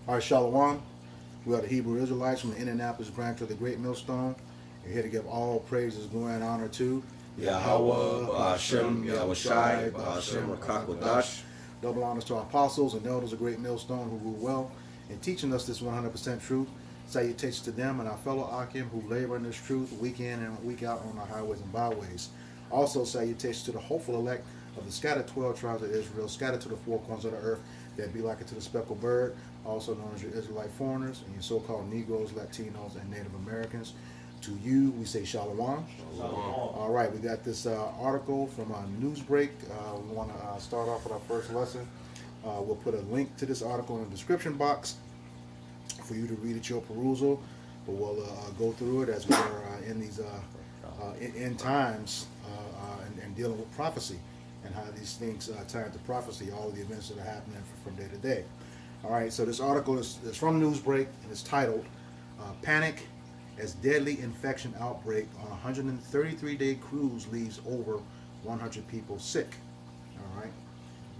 All right, Shalom. We are the Hebrew Israelites from the Indianapolis branch of the Great Millstone. We're here to give all praises, glory, and honor to Yahweh, Ba'ashem, Yahweh Shai, Ba'ashem, Rakakwadash. Double honors to our apostles and elders of Great Millstone who rule well in teaching us this 100% truth. Salutations to them and our fellow Akim who labor in this truth week in and week out on the highways and byways. Also, salutations to the hopeful elect of the scattered 12 tribes of Israel, scattered to the four corners of the earth, that be like it to the speckled bird, also known as your Israelite foreigners, and your so-called Negroes, Latinos, and Native Americans. To you, we say Shalom. Shalom. All right, we got this article from Newsbreak. We want to start off with our first lesson. We'll put a link to this article in the description box for you to read at your perusal. But we'll go through it as we're in these end times and dealing with prophecy and how these things tie into prophecy, all of the events that are happening from day to day. All right, so this article is from Newsbreak, and it's titled Panic as Deadly Infection Outbreak on 133-Day Cruise Leaves Over 100 People Sick. All right,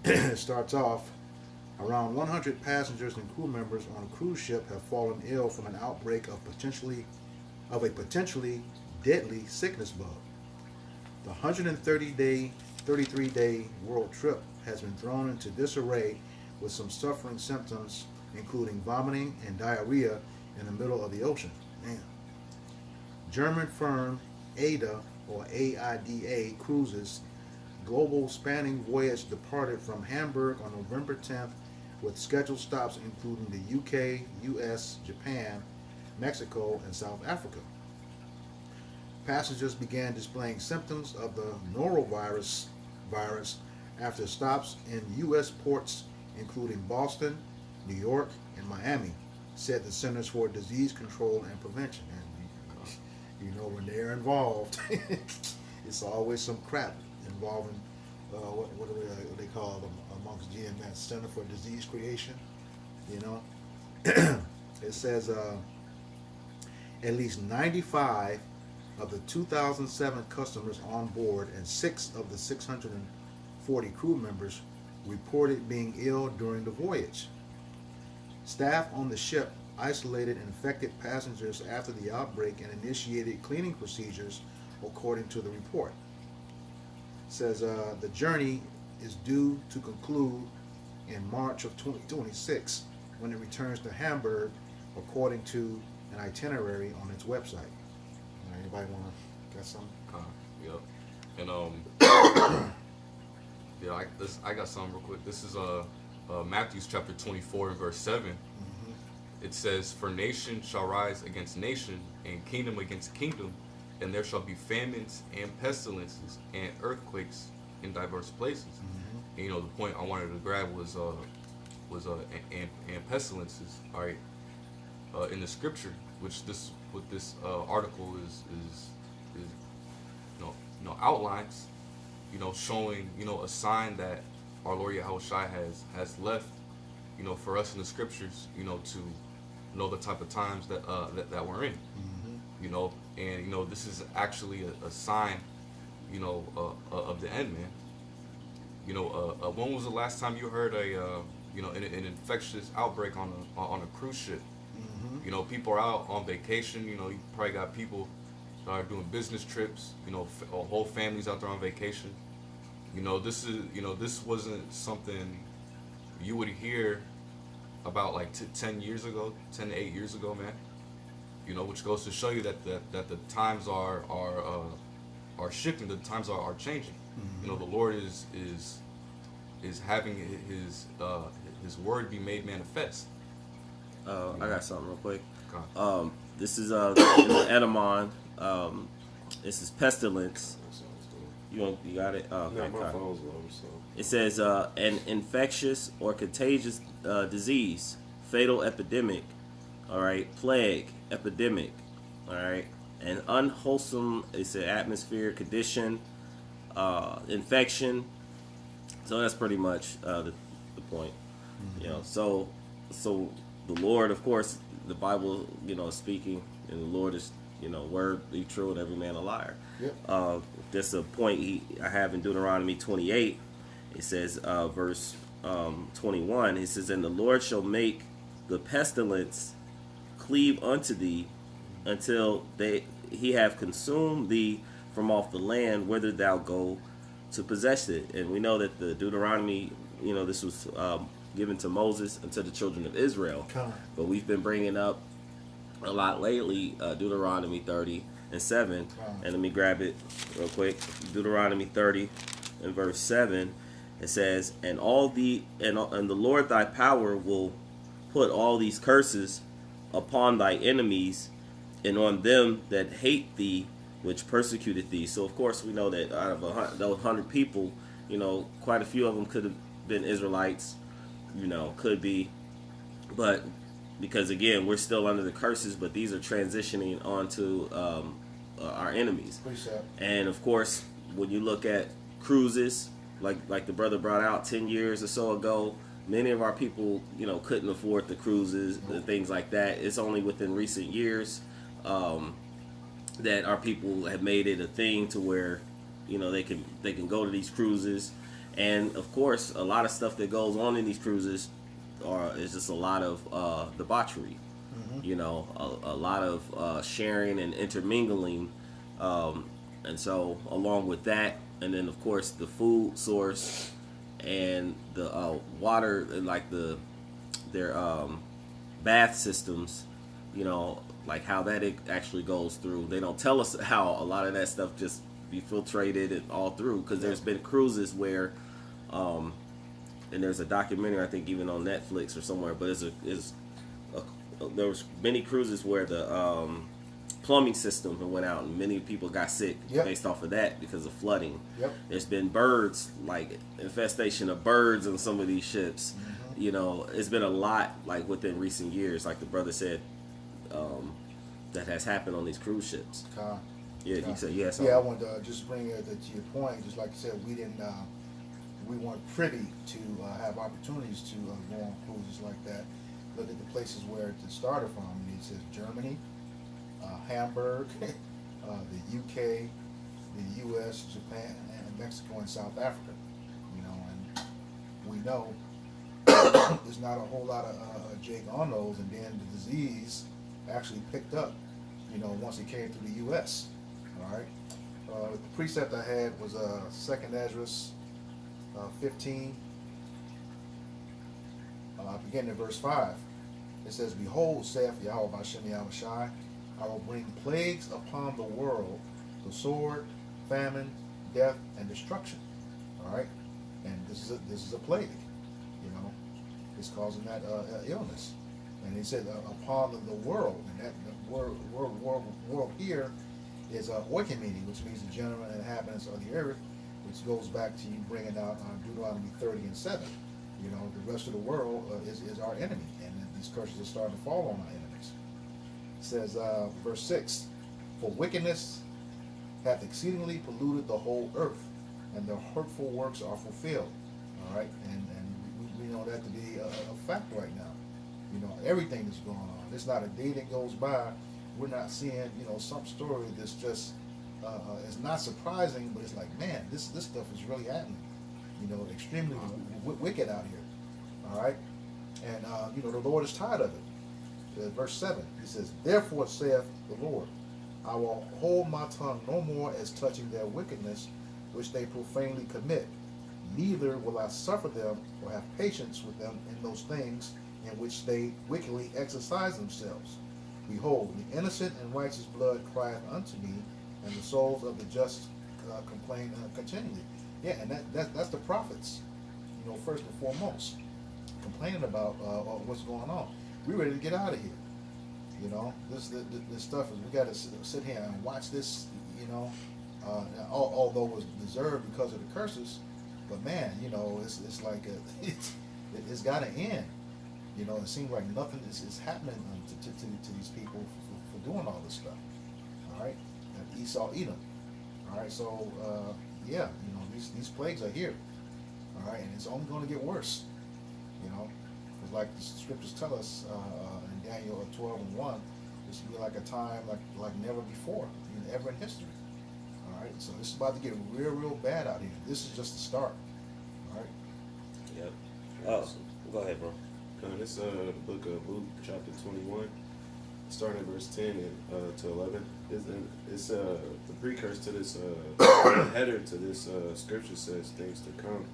it starts off, around 100 passengers and crew members on a cruise ship have fallen ill from an outbreak of a potentially deadly sickness bug. The 33-day world trip has been thrown into disarray with some suffering symptoms, including vomiting and diarrhea in the middle of the ocean. Man. German firm AIDA, or AIDA Cruises, global spanning voyage departed from Hamburg on November 10th with scheduled stops including the UK, US, Japan, Mexico, and South Africa. Passengers began displaying symptoms of the norovirus after stops in U.S. ports including Boston, New York, and Miami, said the Centers for Disease Control and Prevention. And you know when they're involved, it's always some crap involving what do they call them amongst GMS, Center for Disease Creation. You know, it says at least 95 of the 2007 customers on board and 6 of the 640 crew members reported being ill during the voyage. Staff on the ship isolated infected passengers after the outbreak and initiated cleaning procedures, according to the report. It says the journey is due to conclude in March of 2026 when it returns to Hamburg, according to an itinerary on its website. Anybody want to got something? Yep. And yeah, I got something real quick. This is Matthew's chapter 24 and verse 7. Mm-hmm. It says, "For nation shall rise against nation, and kingdom against kingdom, and there shall be famines and pestilences and earthquakes in diverse places." Mm-hmm. And, you know, the point I wanted to grab was and pestilences. All right, in the scripture, which this article is outlines, you know, showing, you know, a sign that our Lord Yahweh Shai has left, you know, for us in the scriptures, you know, to know the type of times that we're in. Mm-hmm. You know, and you know, this is actually a sign, you know, of the end, man. You know, when was the last time you heard an infectious outbreak on a cruise ship? Mm-hmm. You know, people are out on vacation. You know, you probably got people that are doing business trips. You know, whole families out there on vacation. You know, this wasn't something you would hear about like 10 years ago, 10 to 8 years ago, man. You know, which goes to show you that the times are shifting. The times are changing. Mm-hmm. You know, the Lord is having his word be made manifest. I got something real quick. This is Edamon. This is pestilence. You got it? Oh, okay, my phone's low, so. It says an infectious or contagious disease, fatal epidemic, all right, plague, epidemic, all right, an unwholesome, it's an atmosphere condition, infection. So that's pretty much the point. Mm-hmm. You know, so the Lord, of course, the Bible, you know, is speaking, and the Lord is, you know, word be true and every man a liar. Yep. There's a point I have in Deuteronomy 28. It says, verse 21, it says, "And the Lord shall make the pestilence cleave unto thee, until he have consumed thee from off the land whither thou go to possess it. And we know that the Deuteronomy, this was given to Moses and to the children of Israel. But we've been bringing up a lot lately, Deuteronomy 30:7. And let me grab it real quick. Deuteronomy 30 and verse 7. It says, and the Lord thy power will put all these curses upon thy enemies and on them that hate thee, which persecuted thee. So of course we know that out of those 100 people, quite a few of them could have been Israelites, could be, but because again we're still under the curses, but these are transitioning onto our enemies. Precept. And of course when you look at cruises, like the brother brought out 10 years or so ago, many of our people, couldn't afford the cruises and things like that. It's only within recent years that our people have made it a thing to where, they can go to these cruises. And of course, a lot of stuff that goes on in these cruises is just a lot of debauchery. A lot of sharing and intermingling. And so along with that, and then of course the food source and the water, and like their bath systems, like how that actually goes through. They don't tell us how a lot of that stuff just be filtrated and all through, because there's been cruises where and there's a documentary I think even on Netflix or somewhere, but there was many cruises where the plumbing system went out and many people got sick based off of that because of flooding. There's been birds, like infestation of birds on some of these ships. It's been a lot, like within recent years, like the brother said, that has happened on these cruise ships. You said yes. I wanted to just bring it to your point. Just like you said, we weren't privy to have opportunities to go on cruises like that. Look at the places where it started from. It says Germany, Hamburg, the UK, the US, Japan, and Mexico and South Africa. And we know there's not a whole lot of jig on those, and then the disease actually picked up, once it came through the US. All right. The precept I had was 2nd Ezra 15, beginning at verse 5. It says, behold, saith Yahweh B'Shem Yahushai, I will bring plagues upon the world, the sword, famine, death, and destruction. All right, and this is a plague. It's causing that illness. And he said upon the world, and that the world here is oikoumene, which means the general inhabitants of the earth, which goes back to you bringing out Deuteronomy 30:7. The rest of the world is our enemy, and these curses are starting to fall on our enemies. It says, verse 6, for wickedness hath exceedingly polluted the whole earth, and their hurtful works are fulfilled. All right, and we know that to be a fact right now. Everything that's going on. There's not a day that goes by we're not seeing, some story that's just it's not surprising, but it's like, man, this stuff is really happening. Extremely wicked out here. All right, and the Lord is tired of it. Verse 7, he says, therefore saith the Lord, I will hold my tongue no more as touching their wickedness, which they profanely commit. Neither will I suffer them or have patience with them in those things in which they wickedly exercise themselves. Behold, the innocent and righteous blood crieth unto me, and the souls of the just complain continually. Yeah, and that's the prophets, first and foremost, complaining about what's going on. We're ready to get out of here. This stuff is, we got to sit here and watch this. Although it was deserved because of the curses, but man, it's like it's got to end. It seems like nothing is happening to these people for doing all this stuff. All right, and Esau, Edom. All right, so these plagues are here. All right, and it's only going to get worse. Because like the scriptures tell us in Daniel 12:1, this will be like a time like never before, ever in history. All right, so it's about to get real bad out here. This is just the start. All right. Yep. Oh, go ahead, bro. This the book of Luke, chapter 21, starting at verse 10 and to 11. It's the precursor to this, the header to this scripture says things to come.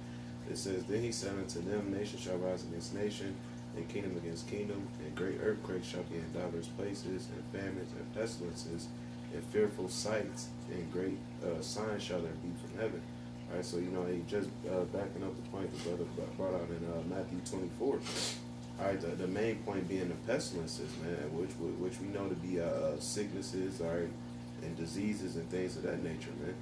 It says, Then he said unto them, Nation shall rise against nation, and kingdom against kingdom, and great earthquakes shall be in divers places, and famines and pestilences, and fearful sights, and great signs shall there be from heaven. All right, so he just backing up the point the brother brought out in Matthew 24. All right, the main point being the pestilences, man, which we know to be sicknesses, all right, and diseases and things of that nature, man.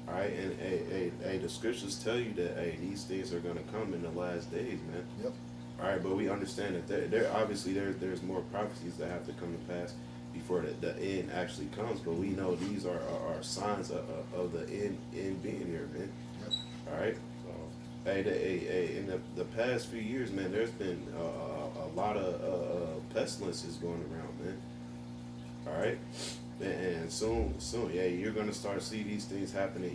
All right, and the scriptures tell you that these things are going to come in the last days, man. Yep. All right, but we understand that there obviously there's more prophecies that have to come to pass before the end actually comes. But we know these are signs of the end being here, man. Yep. All right. In the past few years, man, there's been a lot of pestilences going around, man. All right. And soon, you're gonna start to see these things happening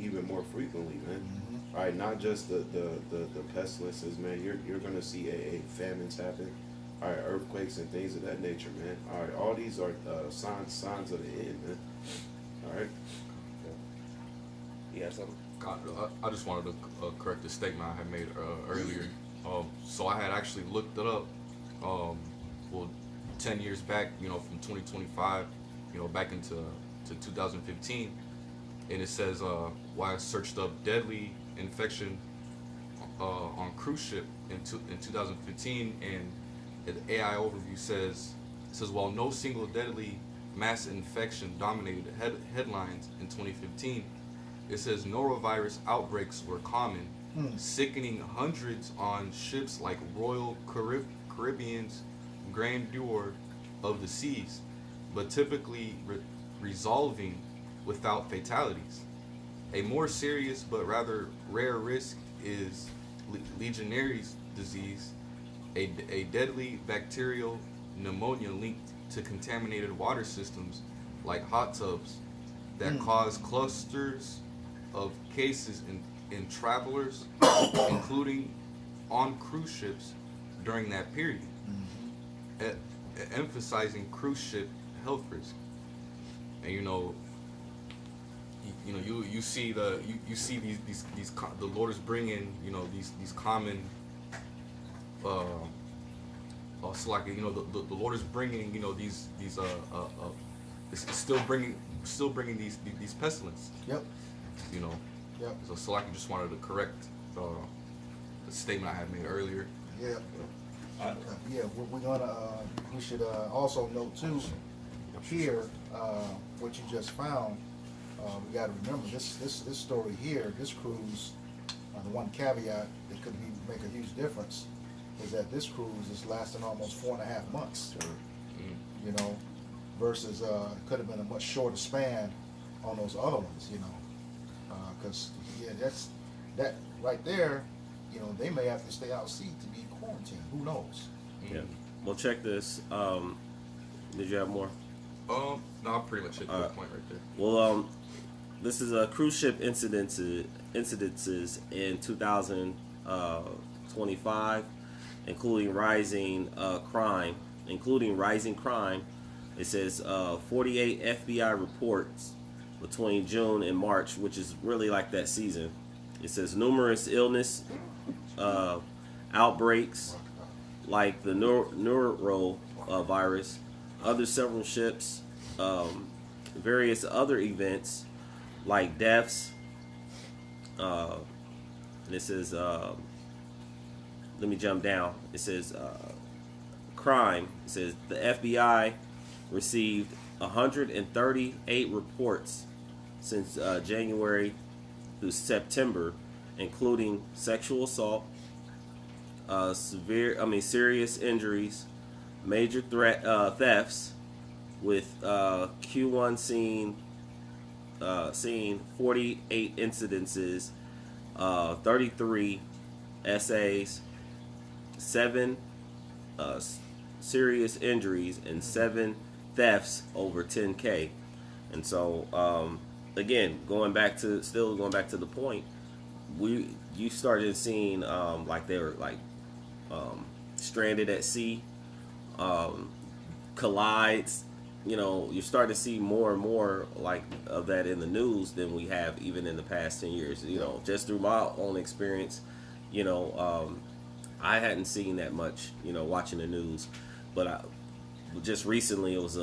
even more frequently, man. Mm-hmm. All right, not just the pestilences, man. You're gonna see a famines happen, all right, earthquakes and things of that nature, man. All right, all these are signs of the end, man. All right. Yeah, something. God, I just wanted to correct the statement I had made earlier. So I had actually looked it up. 10 years back, from 2025, back into 2015, and it says why I searched up deadly infection on cruise ship in 2015, and the AI overview says while no single deadly mass infection dominated headlines in 2015, it says norovirus outbreaks were common, sickening hundreds on ships like Royal Caribbean's Grandeur of the Seas, but typically resolving without fatalities. A more serious but rather rare risk is Legionnaire's disease, a deadly bacterial pneumonia linked to contaminated water systems like hot tubs that cause clusters of cases in travelers, including on cruise ships during that period, emphasizing cruise ship health risk. And you see these the Lord is bringing these common so like the Lord is bringing these it's still bringing these pestilence. Yep. Yep. So like I just wanted to correct the statement I had made earlier. Yeah. Yeah, we should also note too here what you just found. We got to remember this story here, this cruise. The one caveat that could make a huge difference is that this cruise is lasting almost 4.5 months. Versus it could have been a much shorter span on those other ones. Because that's that right there. They may have to stay out sea to be quarantined. Who knows? Yeah. Well, check this. Did you have more? No, I pretty much hit the point right there. Well, this is a cruise ship incidences in 2025, including rising crime. It says 48 FBI reports between June and March, which is really like that season. It says numerous illness outbreaks like the norovirus, other several ships, various other events like deaths. And it says, let me jump down. It says crime. It says the FBI received 138 reports since January through September, including sexual assault, serious injuries, major thefts, with Q1 seeing 48 incidences, 33 SAs, 7 serious injuries, and 7 thefts over 10K. And so again, going back to the point, you started seeing like they were like stranded at sea, collides. You know, you're starting to see more and more like of that in the news than we have even in the past 10 years. You know, just through my own experience, you know, I hadn't seen that much, you know, watching the news. But just recently it was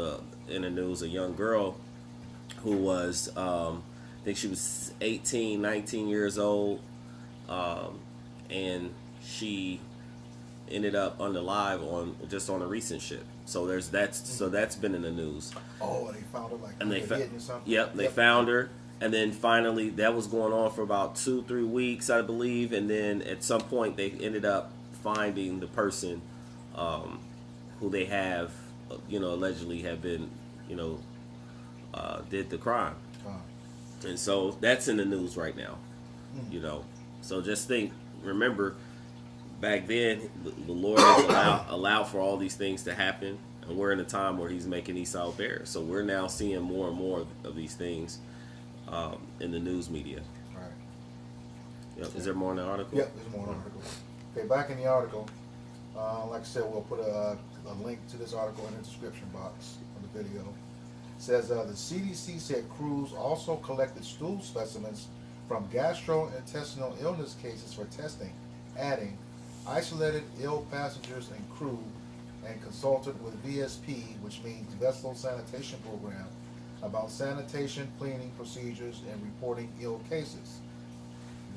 in the news, a young girl who was, I think she was 18, 19 years old, and she ended up unalive on a recent ship. So that's been in the news. Oh, and they found her like And they hidden or something. Yep, they found her, and then finally that was going on for about 2-3 weeks, I believe, and then at some point they ended up finding the person who they have, you know, allegedly have been, you know, did the crime, and so that's in the news right now. You know, so just remember. Back then, the Lord has allowed for all these things to happen, and we're in a time where He's making these out there. So we're now seeing more and more of these things in the news media. Right. Yep. Is there more in the article? Yep, there's more in the article. Okay, back in the article, like I said, we'll put a link to this article in the description box of the video. It says the CDC said crews also collected stool specimens from gastrointestinal illness cases for testing, adding isolated ill passengers and crew, and consulted with VSP, which means Vessel Sanitation Program, about sanitation cleaning procedures and reporting ill cases.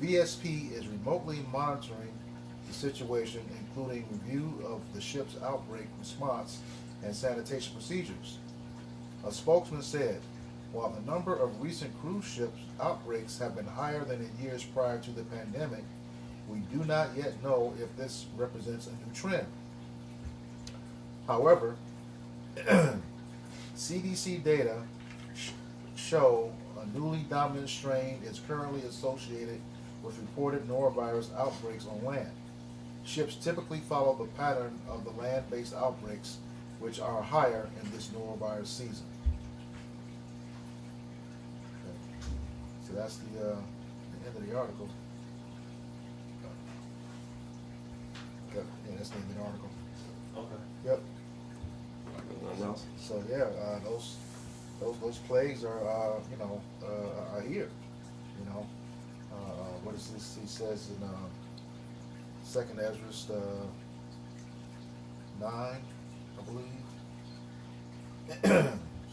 VSP is remotely monitoring the situation, including review of the ship's outbreak response and sanitation procedures. A spokesman said, while the number of recent cruise ship outbreaks have been higher than in years prior to the pandemic, we do not yet know if this represents a new trend. However, CDC data show a newly dominant strain is currently associated with reported norovirus outbreaks on land. Ships typically follow the pattern of the land-based outbreaks, which are higher in this norovirus season. Okay. So that's the end of the article. Yep. Yeah, that's the end of the article. Okay. Yep. Nothing else? So yeah, those plagues are are here. You know, what is this? He says in Second Ezra 9, I believe.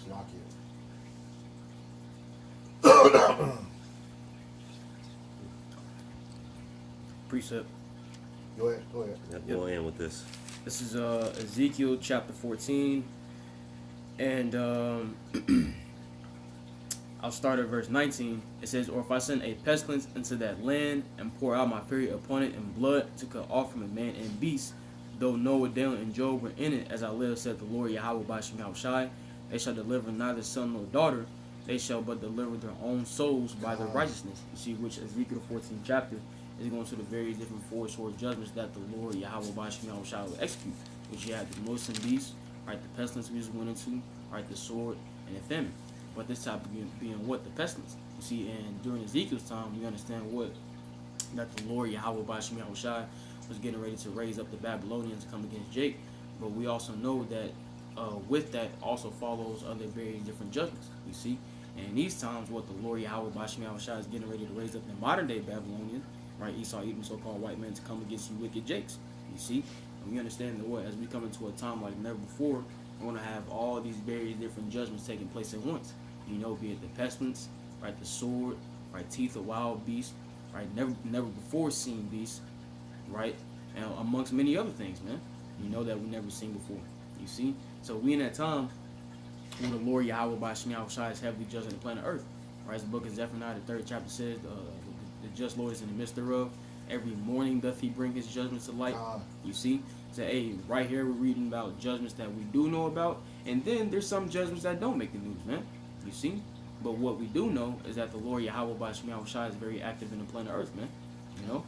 Slovakia. Precept. Go ahead. Yep, go in with this. This is Ezekiel chapter 14, and I'll start at verse 19. It says, "Or if I send a pestilence into that land and pour out my fury upon it in blood to cut off from a man and beast, though Noah, Daniel, and Job were in it, as I live, said the Lord Yahweh by Shem Shai, they shall deliver neither son nor daughter, they shall but deliver their own souls by their righteousness." You see, which Ezekiel 14 chapter is going to the various different four sword judgments that the Lord Yahweh by Shem Shai will execute. Which you have the Muslim beast, right, the pestilence we just went into, right, the sword, and the famine. But this topic being what? The pestilence. You see, and during Ezekiel's time, we understand what? That the Lord Yahweh by Shem Shai was getting ready to raise up the Babylonians to come against Jake. But we also know that with that also follows other various different judgments. You see, and in these times, what the Lord Yahweh by Shem Shai is getting ready to raise up the modern day Babylonians, right? Esau, even so-called white men, to come against you wicked Jakes. You see, and we understand that what as we come into a time like never before, we're going to have all these various different judgments taking place at once. You know, be it the pestilence, right, the sword, right, teeth of wild beasts, right, never before seen beasts, right, and amongst many other things, man. You know that we never seen before. You see, so we in that time when the Lord Yahweh by Shem Shai is heavily judging the planet Earth, right? As the book of Zephaniah, the 3rd chapter says, the just Lord is in the midst thereof. Every morning doth he bring his judgments to light. You see? So, hey, right here we're reading about judgments that we do know about. And then there's some judgments that don't make the news, man. You see? But what we do know is that the Lord Yahweh by Shem Shai is very active in the planet Earth, man. You know?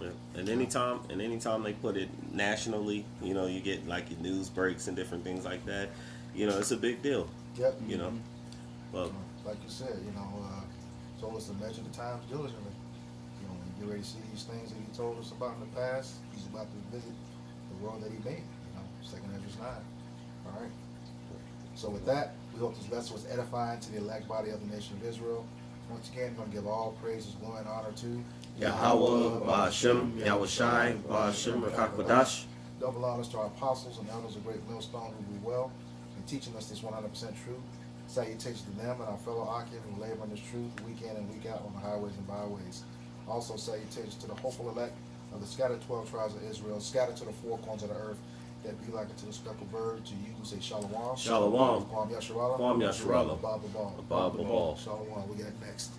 Yeah. And anytime they put it nationally, you know, you get like your news breaks and different things like that. You know, it's a big deal. Yep. You know? Well, like you said, you know, told us to measure the times diligently. You know, when you get ready to see these things that he told us about in the past, he's about to visit the world that He made. Second Ezra 9. All right. So with that, we hope this lesson was edifying to the elect body of the nation of Israel. Once again, we're going to give all praises, glory, and honor to Yahweh, Ba'ashem, Yahushai, Ba'ashem, Rakakwadash. double honors to our apostles and elders of Great Millstone who do well in teaching us this 100% truth. Salutations to them and our fellow Akim who labor in this truth week in and week out on the highways and byways. Also salutations to the hopeful elect of the scattered 12 tribes of Israel, scattered to the four corners of the earth, that be like unto the speckled bird. To you who say Shalom. Shalom. Kwam Yasharala. Kwam Yasharala. Abba Babal. Abba Babal. Shalom. We got next.